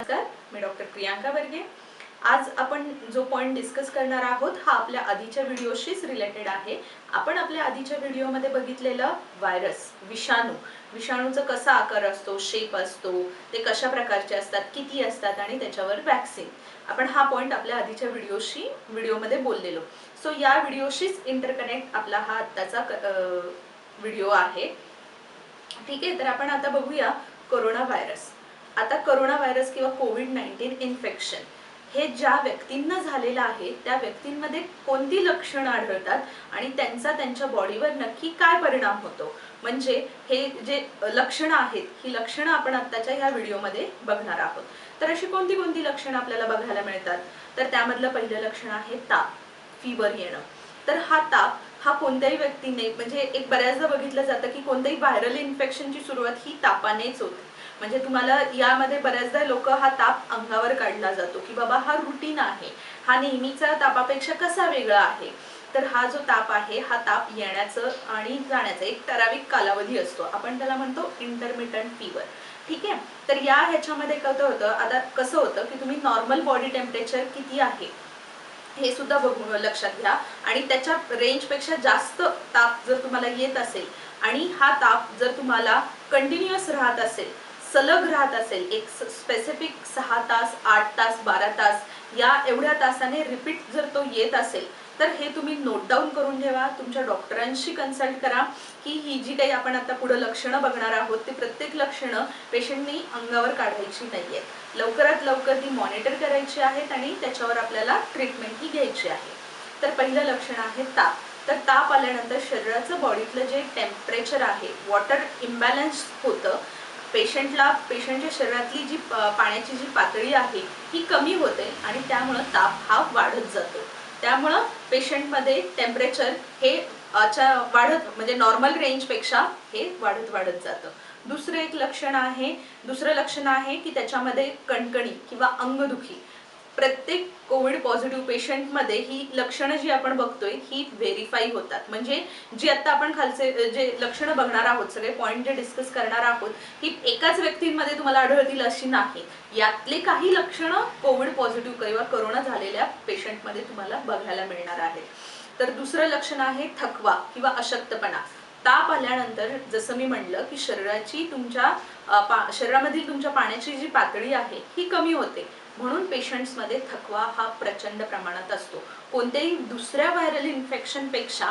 नमस्कार, मी डॉक्टर प्रियांका वर्गे। आज आपण जो पॉइंट डिस्कस करणार आहोत हा आपल्या आधीच्या व्हिडिओशीच रिलेटेड आहे। आपण आपल्या आधीच्या व्हिडिओमध्ये बघितलेलं व्हायरस, विषाणूचा कसा आकार असतो, शेप असतो, ते कशा प्रकारचे असतात, किती असतात आणि त्याच्यावर वॅक्सिन, आपण हा पॉइंट आपल्या आधीच्या व्हिडिओमध्ये बोललेलो। सो या व्हिडिओशीच इंटरकनेक्ट आपला हा आत्ताचा व्हिडिओ आहे। ठीक आहे, तर आपण आता बघूया कोरोना व्हायरस। आता कोरोना व्हायरस किंवा कोविड-19 इन्फेक्शन हे ज्या व्यक्तींना झालेलं आहे त्या व्यक्तींमध्ये कोणती लक्षणं आढळतात आणि त्यांचा त्यांच्या बॉडीवर नक्की काय परिणाम होतो, म्हणजे हे जे लक्षणं आहेत ही लक्षणं आपण आत्ताच्या ह्या व्हिडिओमध्ये बघणार आहोत। तर अशी कोणती कोणती लक्षणं आपल्याला बघायला मिळतात, तर त्यामधलं पहिलं लक्षण आहे ताप, फीवर येणं। तर हा ताप हा कोणत्याही व्यक्तीने, म्हणजे एक बऱ्याचदा बघितलं जातं की कोणत्याही व्हायरल इन्फेक्शनची सुरुवात ही तापानेच होते। म्हणजे तुम्हाला यामध्ये बऱ्याचदा लोक हा ताप अंगावर काढला जातो की बाबा हा रुटीन आहे, हा नेहमीचा तापापेक्षा कसा वेगळा आहे। तर हा जो ताप आहे हा ताप येण्याचं आणि जाण्याचं एक ठराविक कालावधी असतो, आपण त्याला म्हणतो इंटरमिटंट फीवर। ठीक आहे, तर या ह्याच्यामध्ये कसं होतं, आता कसं होतं की तुम्ही नॉर्मल बॉडी टेम्परेचर किती आहे हे सुद्धा बघून लक्षात घ्या, आणि त्याच्या रेंजपेक्षा जास्त ताप जर तुम्हाला येत असेल आणि हा ताप जर तुम्हाला कंटिन्युअस राहत असेल, सलग राहत असेल, एक स्पेसिफिक 6 तास, 8 तास, 12 तास या एवढ्या तासाने रिपीट जर तो येत असेल तर हे तुम्ही नोट डाऊन करून ठेवा, तुमच्या डॉक्टरांशी कन्सल्ट करा की ही जी काही आपण आता पुढे लक्षणं बघणार आहोत ती प्रत्येक लक्षणं पेशंटनी अंगावर काढायची नाहीये, लवकरात लवकर ती मॉनिटर करायची आहेत आणि त्याच्यावर आपल्याला ट्रीटमेंट ही घ्यायची आहे। तर पहिलं लक्षण आहे ताप। तर ताप आल्यानंतर शरीराचं बॉडीतलं जे टेम्परेचर आहे, वॉटर इम्बॅलन्स होतं, पेशंटच्या शरीरातली जी पाण्याची जी पातळी आहे ही कमी होते आणि त्यामुळे ताप हा वाढत जातो। त्यामुळे पेशंटमध्ये टेम्परेचर हे वाढत, म्हणजे नॉर्मल रेंजपेक्षा हे वाढत वाढत जातं। दुसरं लक्षण आहे की त्याच्यामध्ये कणकणी किंवा अंगदुखी। प्रत्येक कोविड पॉझिटिव्ह पेशंटमध्ये ही लक्षणं जी आपण बघतोय ही व्हेरीफाई होतात, म्हणजे जी आता आपण खालचे जे लक्षणं बघणार आहोत, सगळे पॉइंट जे डिस्कस करणार आहोत ही एकाच व्यक्तींमध्ये तुम्हाला आढळतील अशी नाही, यातले काही लक्षणं कोविड पॉझिटिव्ह किंवा कोरोना झालेल्या पेशंटमध्ये तुम्हाला बघायला मिळणार आहेत। तर दुसरं लक्षण आहे थकवा किंवा अशक्तपणा। ताप आल्यानंतर जसं मी म्हटलं की शरीरामधील तुमच्या पाण्याची जी पातळी आहे ही कमी होते, म्हणून पेशंट्समध्ये थकवा हा प्रचंड प्रमाणात असतो। कोणत्याही दुसऱ्या व्हायरल इन्फेक्शनपेक्षा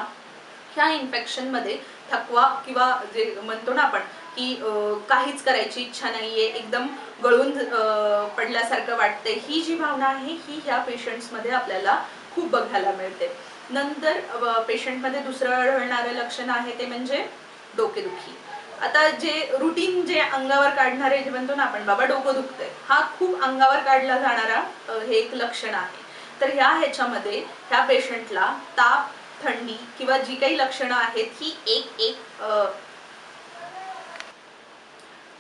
ह्या इन्फेक्शनमध्ये थकवा किंवा जे म्हणतो ना आपण की काहीच करायची इच्छा नाहीये, एकदम गळून पडल्यासारखं वाटतंय, ही जी भावना आहे ही ह्या पेशंट्समध्ये आपल्याला खूप बघायला मिळते। नंतर पेशंटमध्ये दुसरं आढळणारं लक्षण आहे ते म्हणजे डोकेदुखी। आता जे रुटीन जे अंगावर काढणारे जे म्हणतो ना आपण बाबा डोकं दुखतंय, हा खूप अंगावर काढला जाणारा हे एक लक्षण आहे। तर ह्याच्यामध्ये ह्या पेशंटला ताप, थंडी किंवा जी काही लक्षणं आहेत ही एक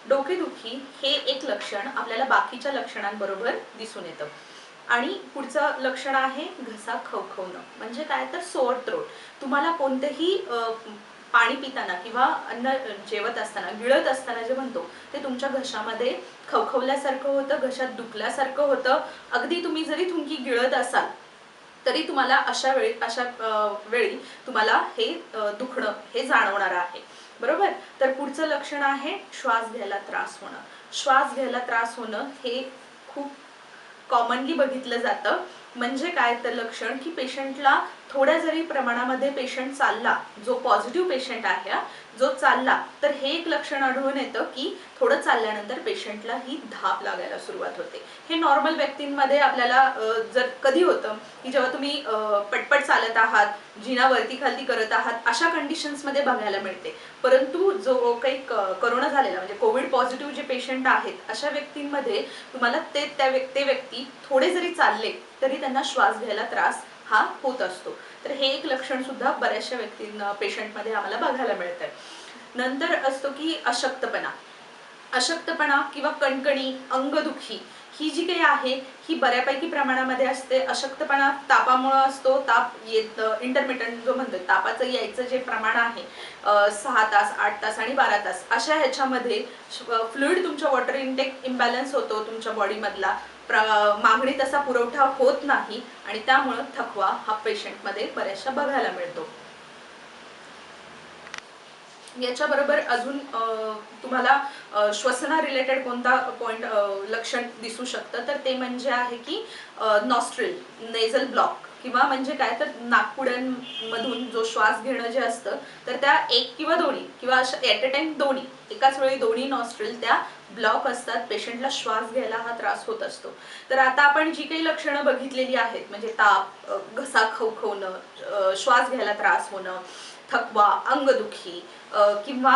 डोकेदुखी हे एक लक्षण आपल्याला बाकीच्या लक्षणांबरोबर दिसून येतं। आणि पुढचं लक्षण आहे घसा खवखवणं, म्हणजे काय तर सोअर थ्रोट। तुम्हाला कोणतेही पाणी पिताना किंवा अन्न जेवत असताना, गिळत असताना जे म्हणतो ते तुमच्या घशामध्ये खवखवल्यासारखं होतं, घशात दुखल्यासारखं होतं। अगदी तुम्ही जरी थुंकी गिळत असाल तरी तुम्हाला अशा वेळी तुम्हाला हे दुखणं हे जाणवणार आहे, बरोबर। तर पुढचं लक्षण आहे श्वास घ्यायला त्रास होणं। श्वास घ्यायला त्रास होणं हे खूप कॉमनली बघितलं जातं। म्हणजे काय तर लक्षण की पेशंटला थोड्या जरी प्रमाणामध्ये पेशंट चालला, जो पॉझिटिव्ह पेशंट आहे जो चालला, तर हे एक लक्षण आढळून येतं की थोडं चालल्यानंतर पेशंटला ही धाप लागायला सुरुवात होते। हे नॉर्मल व्यक्तींमध्ये आपल्याला जर कधी होतं की जेव्हा तुम्ही पटपट चालत आहात, जिना वरती खालती करत आहात, अशा कंडिशन्समध्ये बघायला मिळते। परंतु जो काही कोरोना झालेला म्हणजे कोविड पॉझिटिव्ह जे पेशंट आहेत अशा व्यक्तींमध्ये तुम्हाला ते व्यक्ती थोडे जरी चालले तरी त्यांना श्वास घ्यायला त्रास हा होत असतो। तर हे एक लक्षण सुद्धा बऱ्याचशा पेशंटमध्ये आम्हाला बघायला मिळतं। नंतर असतो की अशक्तपणा किंवा कणकणी, अंगदुखी, ही जी काही आहे ही बऱ्यापैकी प्रमाणामध्ये असते. अशक्तपणा तापामुळे असतो, ताप येत इंटरमिटंट जो म्हणतो तापाचं यायचं जे प्रमाण आहे 6 तास 8 तास आणि 12 तास अशा ह्याच्यामध्ये फ्लुइड तुमच्या वॉटर इनटेक इम्बॅलन्स होतो तुमच्या बॉडीमधला, मागणी तसा पुरवठा होत नाही आणि त्यामुळे थकवा हा पेशंटमध्ये बऱ्याचशा बघायला मिळतो. याच्याबरोबर अजून तुम्हाला श्वसना रिलेटेड कोणता पॉइंट लक्षण दिसू शकतं तर ते म्हणजे आहे की नॉस्ट्रिल नेझल ब्लॉक किंवा म्हणजे काय तर नाकपुड्यांमधून जो श्वास घेणं जे असतं तर त्या एक किंवा दोन्ही किंवा ॲट अ टाइम दोन्ही एकाच वेळी दोन्ही नॉस्ट्रिल त्या ब्लॉक असतात, पेशंटला श्वास घ्यायला हा त्रास होत असतो. तर आता आपण जी काही लक्षणं बघितलेली आहेत म्हणजे ताप, घसा खवखवणं, श्वास घ्यायला त्रास होणं, थकवा, अंगदुखी किंवा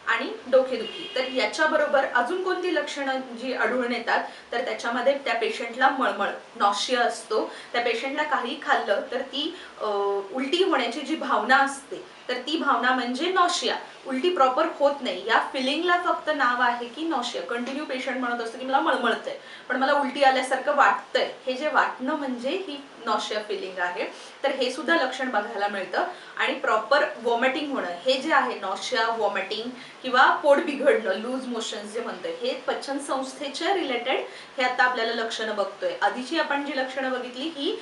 आणि डोकेदुखी, तर याच्याबरोबर अजून कोणती लक्षणं जी आढळून येतात तर त्याच्यामध्ये त्या पेशंटला मळमळ नॉशिया असतो. त्या पेशंटला काही खाल्लं तर ती उलटी होण्याची जी भावना असते तर ती भावना म्हणजे नॉशिया. उलटी प्रॉपर होत नाही, या फिलिंगला फक्त नाव आहे की नॉशिया. कंटिन्यू पेशंट म्हणत असतो की मला मळमळतंय पण मला उलटी आल्यासारखं वाटतंय, हे जे वाटणं म्हणजे ही नॉशिया फिलिंग आहे. तर हे सुद्धा लक्षण बघायला मिळतं. आणि प्रॉपर वॉमिटिंग होणं हे जे आहे नॉशिया, वॉमिटिंग किंवा पोट बिघडणं, लूज मोशन जे म्हणतोय, हे पचन संस्थेच्या रिलेटेड हे आता आपल्याला लक्षणं बघतोय. आधीची आपण जी लक्षणं बघितली ही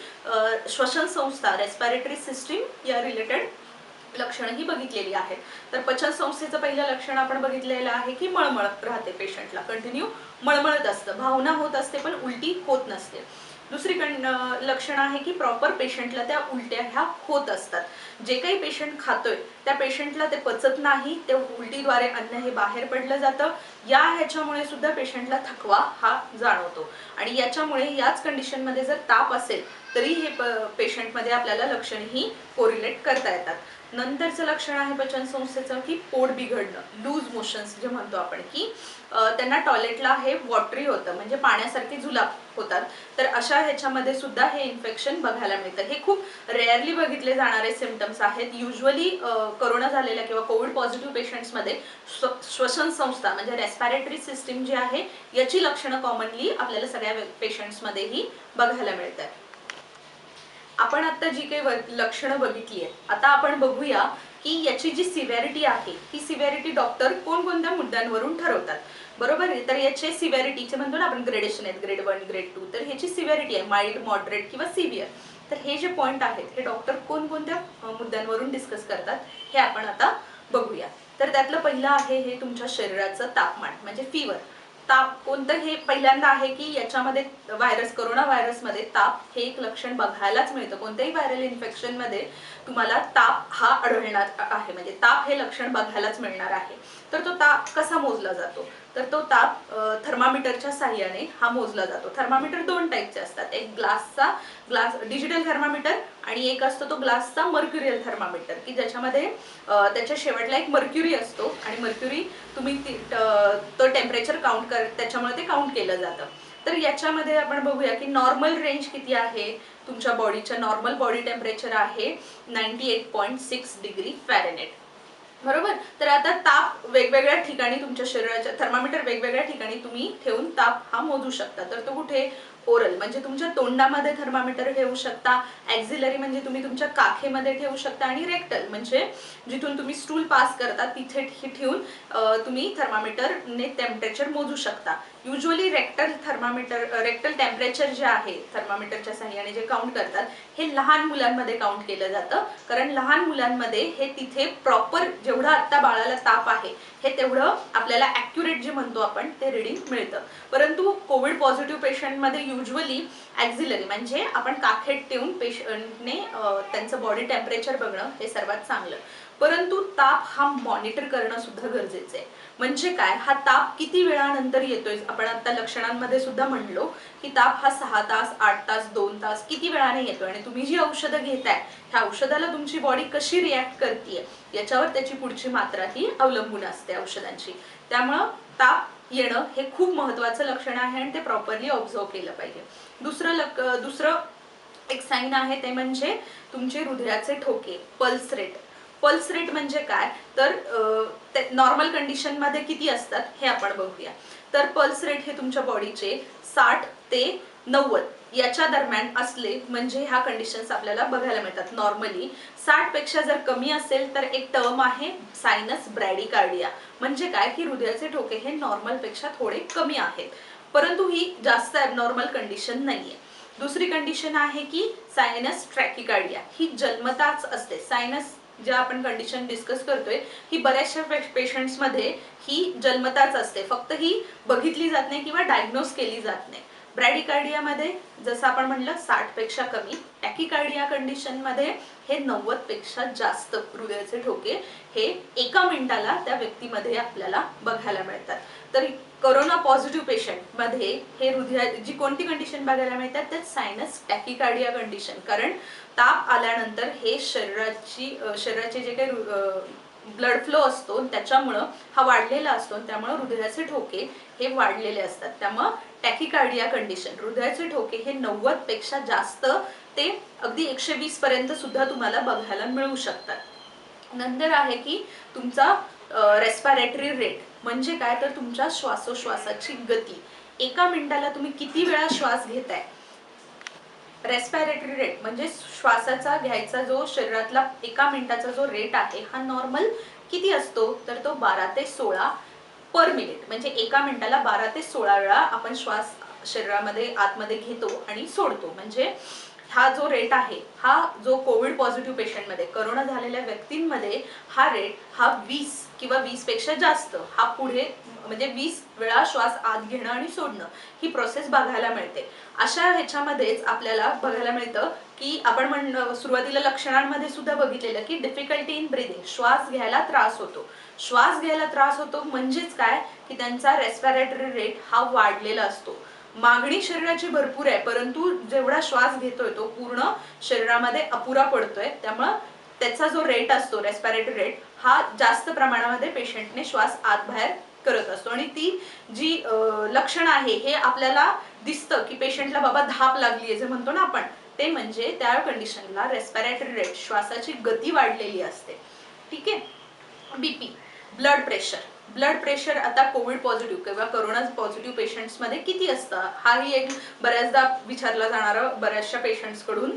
श्वसन संस्था रेस्पिरेटरी सिस्टीम या रिलेटेड लक्षणं ही बघितलेली आहेत. तर पचन संस्थेचं पहिलं लक्षण आपण बघितलेलं आहे की मळमळ राहते, पेशंटला कंटिन्यू मळमळत असतं, भावना होत असते पण उलटी होत नसते. दुसरी लक्षण आहे की प्रॉपर पेशंटला त्या उलट्या ह्या होत असतात. जे काही पेशंट खातोय त्या पेशंटला ते पचत नाही, ते उलटीद्वारे अन्न हे बाहेर पडलं जातं. या ह्याच्यामुळे सुद्धा पेशंटला थकवा हा जाणवतो आणि याच्यामुळे याच कंडिशनमध्ये जर ताप असेल तरी हे पेशंटमध्ये आपल्याला लक्षण ही कोरिलेट करता येतात. नंतरचं लक्षण आहे पचन संस्थेचं की पोट बिघडणं, लूज मोशन्स जे म्हणतो आपण की त्यांना टॉयलेटला हे वॉटरी होतं म्हणजे पाण्यासारखे जुलाब होतात. तर अशा ह्याच्यामध्ये सुद्धा हे इन्फेक्शन बघायला मिळतं. हे खूप रेअरली बघितले जाणारे सिम्पटम्स आहेत. युजली कोरोना झालेल्या किंवा कोविड पॉझिटिव्ह पेशंट्समध्ये श्वसन संस्था म्हणजे रेस्पिरेटरी सिस्टीम जी आहे याची लक्षणं कॉमनली आपल्याला सगळ्या पेशंट्समध्येही बघायला मिळतात. आपण आता जी काही लक्षणं बघितली आहेत आता आपण बघूया की याची जी सिव्हिरिटी आहे ही सिव्हिरिटी डॉक्टर कोणकोणत्या मुद्द्यांवरून ठरवतात, बरोबर आहे. तर याचे सिव्हिरिटीचे म्हणतो ना आपण ग्रेडेशन आहेत, ग्रेड 1 ग्रेड 2, तर ह्याची सिव्हिरिटी आहे माइल्ड, मॉडरेट किंवा सिव्हिअर. तर हे जे पॉइंट आहेत हे डॉक्टर कोणकोणत्या मुद्द्यांवरून डिस्कस करतात हे आपण आता बघूया. तर त्यातलं पहिलं आहे हे तुमच्या शरीराचं तापमान म्हणजे फीवर. ताप कोणतं हे पहिल्यांदा आहे की याच्यामध्ये व्हायरस, कोरोना व्हायरसमध्ये ताप हे एक लक्षण बघायलाच मिळतं. कोणत्याही व्हायरल इन्फेक्शन मध्ये तुम्हाला ताप हा आढळणार आहे म्हणजे ताप हे लक्षण बघायलाच मिळणार आहे. तर तो ताप कसा मोजला जातो तर तो ताप थर्मामीटरच्या साहाय्याने हा मोजला जातो. थर्मामीटर दोन टाईपचे असतात, एक ग्लास डिजिटल थर्मामीटर आणि एक असतो तो ग्लासचा मर्क्युरियल थर्मामीटर की ज्याच्यामध्ये त्याच्या शेवटला एक मर्क्युरी असतो आणि मर्क्युरी तुम्ही तो टेम्परेचर काउंट त्याच्यामुळे ते काउंट केलं जातं. तर याच्यामध्ये आपण बघूया की नॉर्मल रेंज किती आहे. तुमच्या बॉडीच्या नॉर्मल बॉडी टेम्परेचर आहे 98.6 डिग्री फॅरेनहाइट, बरोबर. तर आता ताप वेगवेगळ्या ठिकाणी तुमच्या शरीराच्या थर्मामीटर वेगवेगळ्या ठिकाणी तुम्ही ठेवून ताप हा मोजू शकता. तर तो कुठे, ओरल म्हणजे तुमच्या तोंडामध्ये थर्मामीटर ठेवू शकता, ॲक्झिलरी म्हणजे तुम्ही तुमच्या काखेमध्ये ठेवू शकता आणि रेक्टल म्हणजे जिथून तुम्ही स्टूल पास करता तिथे ठेवून तुम्ही थर्मामीटरने टेम्परेचर मोजू शकता. युजली रेक्टल टेम्परेचर जे आहे थर्मामीटरच्या साहाय्याने जे काउंट करतात हे लहान मुलांमध्ये काउंट केलं जातं, कारण लहान मुलांमध्ये हे तिथे प्रॉपर जेवढं आता बाळाला ताप आहे हे तेवढं आपल्याला ॲक्युरेट जे म्हणतो आपण ते रिडिंग मिळतं. परंतु कोविड पॉझिटिव्ह पेशंटमध्ये युजली ॲक्झिलरी म्हणजे आपण काखेत ठेवून पेशंटने त्यांचं बॉडी टेम्परेचर बघणं हे सर्वात चांगलं. परंतु ताप हा मॉनिटर करणं सुद्धा गरजेचं आहे. म्हणजे काय, हा ताप किती वेळानंतर येतोय, आपण आता लक्षणांमध्ये सुद्धा म्हणलो की ताप हा 6 तास 8 तास 2 तास किती वेळाने येतोय आणि तुम्ही जी औषधं घेताय ह्या औषधाला तुमची बॉडी कशी रिॲक्ट करते याच्यावर त्याची पुढची मात्रा ही अवलंबून असते औषधांची. त्यामुळं ताप येणं हे खूप महत्त्वाचं लक्षण आहे आणि ते प्रॉपरली ऑब्झर्व केलं पाहिजे. दुसरं एक साईन आहे ते म्हणजे तुमचे हृदयाचे ठोके, पल्स रेट पल्स रेट म्हणजे काय तर नॉर्मल कंडिशन मध्ये किती असतात हे आपण बघूया. तर पल्स रेट हे तुमच्या बॉडीचे 60 ते 90 याच्या दरम्यान असले म्हणजे ह्या कंडिशन्स आपल्याला बघायला मिळतात. नॉर्मली 60 पेक्षा जर कमी असेल तर एक टर्म आहे सायनस ब्रॅडिकार्डिया. म्हणजे काय की हृदयाचे ठोके हे नॉर्मल पेक्षा थोडे कमी आहेत, परंतु ही जास्त ॲबनॉर्मल कंडिशन नाहीये. दुसरी कंडिशन आहे की सायनस ट्रॅकिकार्डिया. ही जन्मताच असते. सायनस ज्या आपण कंडिशन डिस्कस करतोय ही बऱ्याचशा पेशंट्समध्ये ही जन्मताच असते, फक्त ही बघितली जात नाही किंवा डायग्नोज केली जात नाही. ब्रॅडिकार्डियामध्ये जसं आपण म्हणलं 60 पेक्षा कमी. टॅकिकार्डिया कंडिशनमध्ये हे 90 पेक्षा जास्त हृदयाचे ठोके हे एका मिनिटाला त्या व्यक्तीमध्ये आपल्याला बघायला मिळतात. तर कोरोना पॉझिटिव्ह पेशंट मध्ये हे हृदयाची कोणती कंडिशन बघायला मिळतात तर सायनस टॅकिकार्डिया कंडिशन. कारण ताप आल्यानंतर हे शरीराचे जे काही ब्लड फ्लो असतो त्याच्यामुळं हा वाढलेला असतो, त्यामुळे हृदयाचे ठोके हे वाढलेले असतात. त्यामुळे टॅकिकार्डिया कंडिशन हृदयाचे ठोके हे 90 पेक्षा जास्त ते अगदी 120 पर्यंत सुद्धा तुम्हाला बघायला मिळू शकतात. नंतर आहे की तुमचा रेस्पिरेटरी रेट म्हणजे काय तर तुमच्या श्वासोश्वासाची गती. एका मिनिटाला तुम्ही किती वेळा श्वास घेताय. रेस्पिरेटरी रेट म्हणजे श्वासाचा घ्यायचा जो शरीरातला एका मिनिटाचा जो रेट आहे हा नॉर्मल किती असतो तर तो 12 ते 16 पर मिनिट. म्हणजे एका मिनिटाला 12 ते 16 वेळा आपण श्वास शरीरामध्ये आतमध्ये घेतो आणि सोडतो. म्हणजे हा जो रेट आहे हा जो कोविड पॉझिटिव्ह पेशंटमध्ये कोरोना झालेल्या व्यक्तींमध्ये हा रेट हा 20 किंवा 20 पेक्षा जास्त हा पुढे म्हणजे 20 वेळा श्वास आत घेणं आणि सोडणं ही प्रोसेस बघायला मिळते. अशा ह्याच्यामध्येच आपल्याला बघायला मिळतं की आपण सुरुवातीला लक्षणांमध्ये सुद्धा बघितलेलं की डिफिकल्टी इन ब्रीदिंग. श्वास घ्यायला त्रास होतो. श्वास घ्यायला त्रास होतो म्हणजेच काय की त्यांचा रेस्पिरेटरी रेट हा वाढलेला असतो. मागणी शरीराची भरपूर आहे, परंतु जेवढा श्वास घेतोय तो पूर्ण शरीरामध्ये अपुरा पडतोय. त्यामुळे त्याचा जो रेट असतो रेस्पिरेटरी रेट हा जास्त प्रमाणामध्ये पेशंटने श्वास आत बाहेर करत असतो. आणि ती जी लक्षण आहे हे आपल्याला दिसतं की पेशंटला बाबा धाप लागली आहे जे म्हणतो ना आपण, ते म्हणजे त्या कंडिशनला रेस्पिरेटरी रेट श्वासाची गती वाढलेली असते. ठीक आहे. BP blood pressure. Blood pressure आता कोविड पॉझिटिव्ह किंवा कोरोना पॉझिटिव्ह पेशंट्समध्ये किती असतं हाही एक बऱ्याचदा विचारला जाणारा बऱ्याचशा पेशंट्स कडून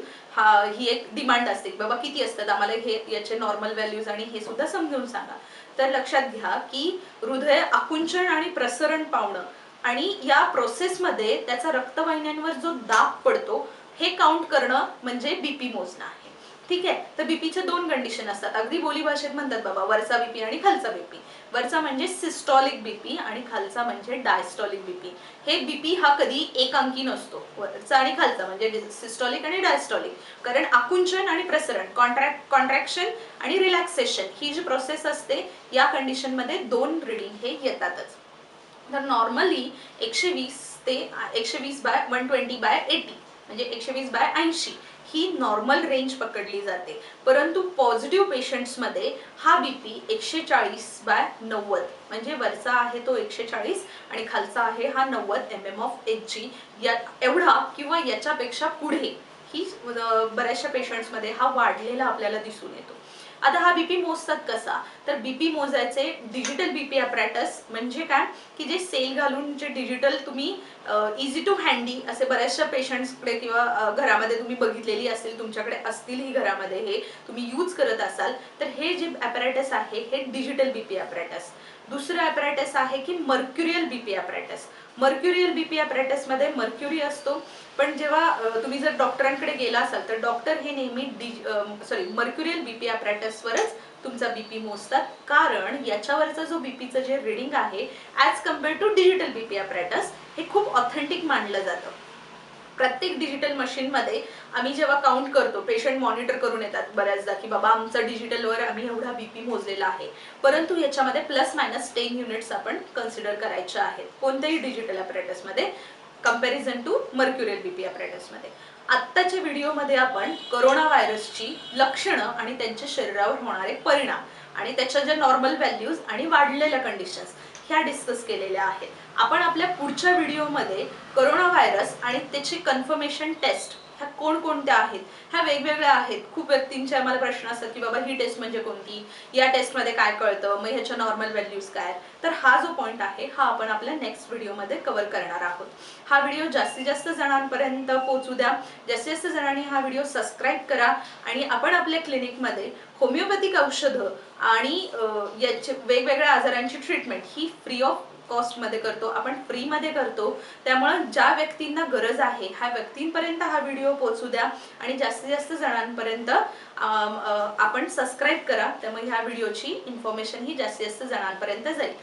ही एक डिमांड असते की बाबा किती असतात आम्हाला हे याचे नॉर्मल व्हॅल्यूज आणि हे सुद्धा समजून सांगा. तर लक्षात घ्या की हृदय आकुंचन आणि प्रसरण पावणं आणि या प्रोसेसमध्ये त्याचा रक्तवाहिन्यांवर जो दाब पडतो हे काउंट करणं म्हणजे बीपी मोजणं आहे. ठीक आहे. तर बीपीच्या 2 कंडिशन असतात. अगदी बोली भाषेत म्हणतात बाबा वरचा बीपी आणि खालचा बीपी. वरचा म्हणजे सिस्टॉलिक बीपी आणि खालचा म्हणजे डायस्टॉलिक बीपी. हे बीपी हा कधी एक अंकी नसतो. वरचा आणि खालचा म्हणजे सिस्टॉलिक आणि डायस्टॉलिक. कारण आकुंचन आणि प्रसरण कॉन्ट्रॅक्शन आणि रिलॅक्सेशन ही जी प्रोसेस असते या कंडिशन मध्ये 2 रीडिंग हे येतातच. तर नॉर्मली 120 ते 120 बाय 120 बाय 80 म्हणजे 120 बाय 80 ही नॉर्मल रेंज पकडली जाते. परंतु पॉझिटिव्ह पेशंट्समध्ये हा बीपी 140 बाय 90 म्हणजे वरचा आहे तो 140 आणि खालचा आहे हा 90 mmHg या एवढा किंवा याच्यापेक्षा पुढे ही बऱ्याचशा पेशंट्समध्ये हा वाढलेला आपल्याला दिसून येतो. आता हा बीपी मोजतात कसा तर बीपी मोजायचे डिजिटल बीपी ॲपॅरेटस म्हणजे काय की जे सेल घालून जे डिजिटल तुम्ही इझी टू हँडी असे बऱ्याचशा पेशंट्सकडे किंवा घरामध्ये तुम्ही बघितलेली असेल तुमच्याकडे असतील ही घरामध्ये हे तुम्ही यूज करत असाल तर हे जे ॲपॅरेटस आहे हे डिजिटल बीपी ॲपॅरेटस. दुसरं ॲपॅरेटस आहे की मर्क्युरियल बीपी ॲपॅरेटस. मर्क्युरियल बीपी ॲपॅरेटस मध्ये मर्क्युरी असतो, पण जेव्हा तुम्ही जर डॉक्टरांकडे गेला असाल तर डॉक्टर हे नेहमी मर्क्युरियल बीपी ॲपॅरेटसवरच तुमचा बीपी मोजतात. कारण याच्यावरचा जो बीपीचं जे रीडिंग आहे as compared to digital BP apparatus हे खूप ऑथेंटिक मानलं जातं. प्रत्येक डिजिटल मशीनमध्ये आम्ही जेव्हा काउंट करतो पेशंट मॉनिटर करून येतात बऱ्याचदा की बाबा आमचं डिजिटलवर आम्ही एवढा बीपी मोजलेला आहे, परंतु याच्यामध्ये ±10 युनिट्स आपण कन्सिडर करायचे आहेत कोणत्याही डिजिटल ॲपॅरेटसमध्ये कंपॅरिझन टू मर्क्युरियल बीपी ॲपॅरेटसमध्ये. आत्ताच्या व्हिडिओमध्ये आपण कोरोना व्हायरसची लक्षणं आणि त्यांच्या शरीरावर होणारे परिणाम आणि त्याच्या ज्या नॉर्मल व्हॅल्यूज आणि वाढलेल्या कंडिशन्स ह्या डिस्कस केलेल्या आहेत. आपण आपल्या पुढच्या व्हिडिओमध्ये कोरोना व्हायरस आणि त्याची कन्फर्मेशन टेस्ट ह्या कोणकोणत्या आहेत, ह्या वेगवेगळ्या आहेत. खूप व्यक्तींचे आम्हाला प्रश्न असतात की बाबा ही टेस्ट म्हणजे कोणती, या टेस्टमध्ये काय कळतं, मग ह्याच्या नॉर्मल व्हॅल्यूज काय. तर हा जो पॉईंट आहे हा आपण आपल्या नेक्स्ट व्हिडिओमध्ये कव्हर करणार आहोत. हा व्हिडिओ जास्तीत जास्त जणांपर्यंत पोहोचू द्या, जास्तीत जास्त जणांनी हा व्हिडिओ सबस्क्राईब करा आणि आपण आपल्या क्लिनिकमध्ये होमिओपॅथिक औषधं आणि याचे वेगवेगळ्या आजारांची ट्रीटमेंट ही फ्री ऑफ कॉस्टमध्ये करतो, आपण फ्रीमध्ये करतो. त्यामुळे ज्या व्यक्तींना गरज आहे ह्या व्यक्तींपर्यंत हा व्हिडिओ पोहोचू द्या आणि जास्तीत जास्त जणांपर्यंत आपण सबस्क्राईब करा, त्यामुळे ह्या व्हिडिओची इन्फॉर्मेशन ही जास्तीत जास्त जणांपर्यंत जाईल.